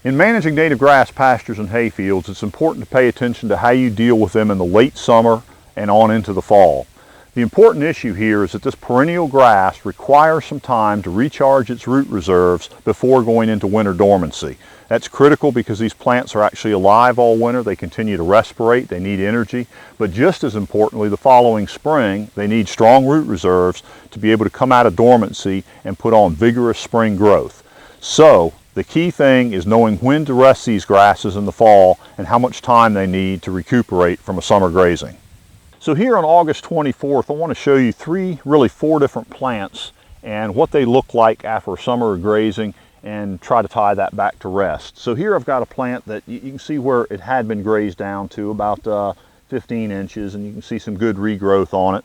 In managing native grass pastures and hayfields, it's important to pay attention to how you deal with them in the late summer and on into the fall. The important issue here is that this perennial grass requires some time to recharge its root reserves before going into winter dormancy. That's critical because these plants are actually alive all winter. They continue to respirate, they need energy, but just as importantly, the following spring, they need strong root reserves to be able to come out of dormancy and put on vigorous spring growth. So, the key thing is knowing when to rest these grasses in the fall and how much time they need to recuperate from a summer grazing. So here on August 24th, I want to show you four different plants and what they look like after a summer of grazing and try to tie that back to rest. So here I've got a plant that you can see where it had been grazed down to about 15 inches, and you can see some good regrowth on it.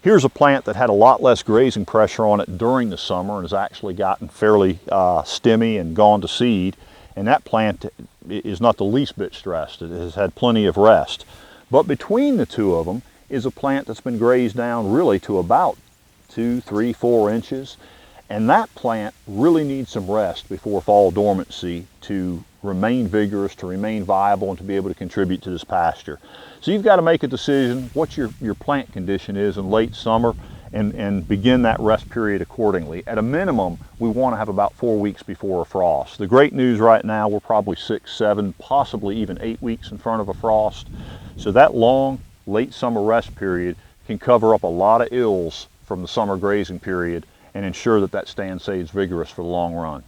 Here's a plant that had a lot less grazing pressure on it during the summer and has actually gotten fairly stemmy and gone to seed. And that plant is not the least bit stressed. It has had plenty of rest. But between the two of them is a plant that's been grazed down really to about 2, 3, 4 inches. And that plant really needs some rest before fall dormancy to remain vigorous, to remain viable, and to be able to contribute to this pasture. So you've got to make a decision what your plant condition is in late summer and begin that rest period accordingly. At a minimum, we want to have about 4 weeks before a frost. The great news right now, we're probably 6, 7, possibly even 8 weeks in front of a frost. So that long late summer rest period can cover up a lot of ills from the summer grazing period and ensure that that stand stays vigorous for the long run.